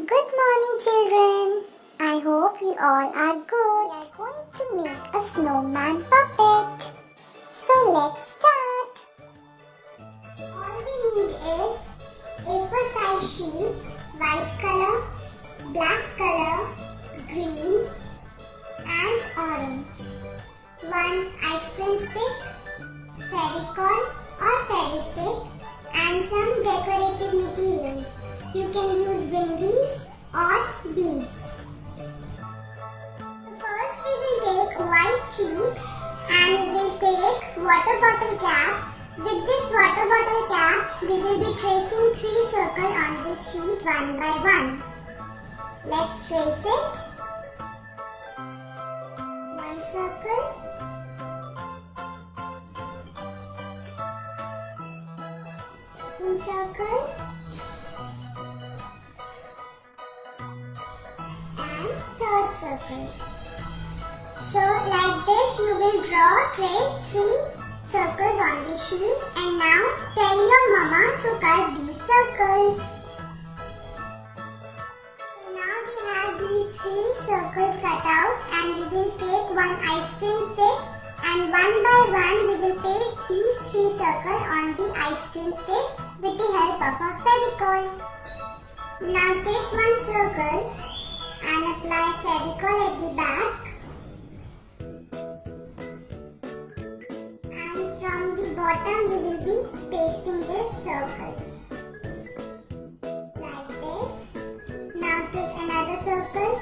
Good morning, children. I hope you all are good. We are going to make a snowman puppet. So let's start. All we need is A4 size sheets, white color, black color, green and orange. One ice cream stick, fevicol or fairy stick and some decorative material. You can use windies or beads. So first we will take a white sheet and we will take water bottle cap. With this water bottle cap, we will be tracing 3 circles on this sheet one by one. Let's trace it. 1 circle. 2nd circle. Third circle. So like this you will trace 3 circles on the sheet and now tell your mama to cut these circles. So now we have these 3 circles cut out and we will take one ice cream stick and one by one we will paste these 3 circles on the ice cream stick with the help of a fevicol. Now take one circle and apply fevicol at the back and from the bottom we will be pasting this circle like this. Now take another circle,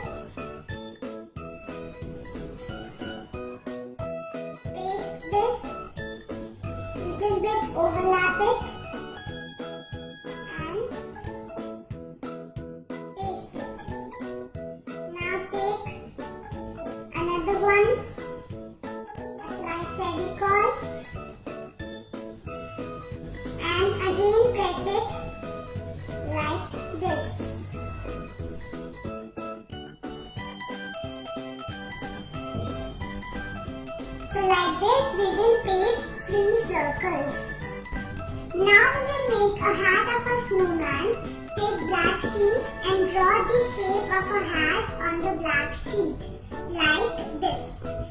paste this, little bit overlap it and another one, apply fevicol and again press it like this. So like this we will paste 3 circles. Now we will make a hat of a snowman. Take black sheet and draw the shape of a hat on the black sheet like this,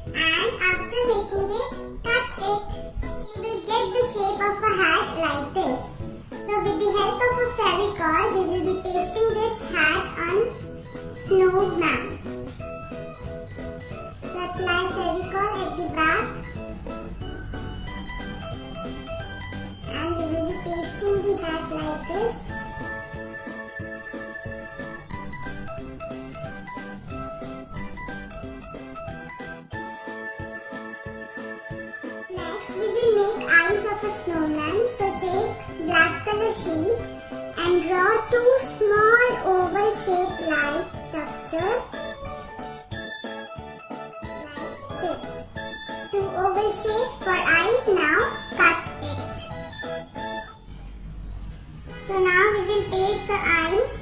and after making it, cut it. You will get the shape of a hat like this. So with the help of a fevicol, we will be pasting this hat on Snowman. So apply fevicol at the back and we will be pasting the hat like this. We will make eyes of a snowman. So take black color sheet and draw 2 small oval shape like structure like this. 2 oval shape for eyes. Now cut it. So now we will paste the eyes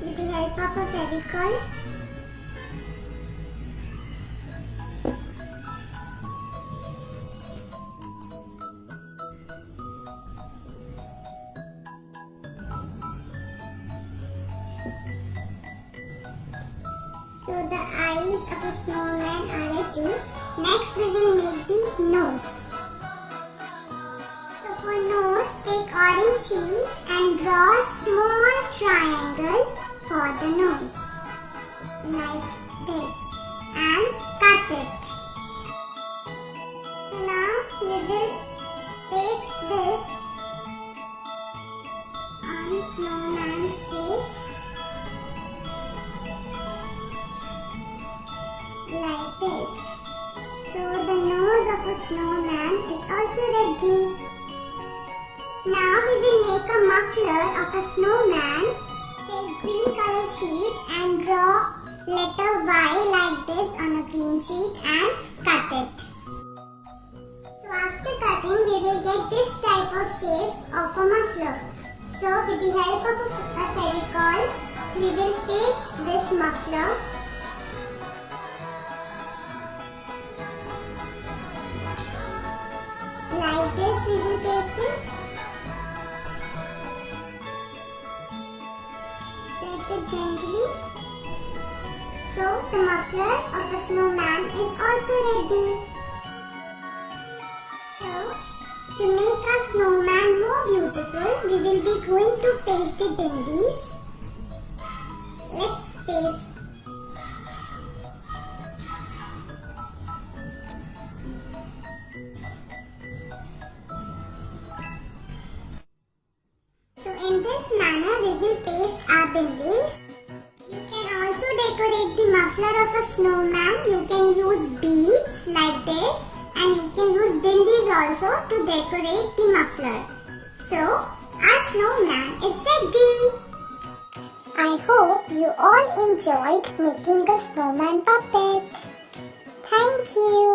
with the help of a fevicol. So the eyes of a snowman are ready. Next we will make the nose. So for nose, take orange sheet and draw a small triangle for the nose. Like this. And cut it. So now we will paste this on snowman's face. Like this. So the nose of a snowman is also ready. Now we will make a muffler of a snowman. Take green color sheet and draw letter Y like this on a green sheet and cut it. So after cutting we will get this type of shape of a muffler. So with the help of a fevicol we will paste this muffler like this. We will paste it. Press it gently. So the muffler of a snowman is also ready. So to make our snowman more beautiful, we will be going to paste the bindis. Let's paste. So in this manner we will paste our bindis. You can also decorate the muffler of a snowman. You can use beads like this, and you can use bindis also to decorate the muffler. So our snowman is ready. I hope you all enjoyed making a snowman puppet. Thank you.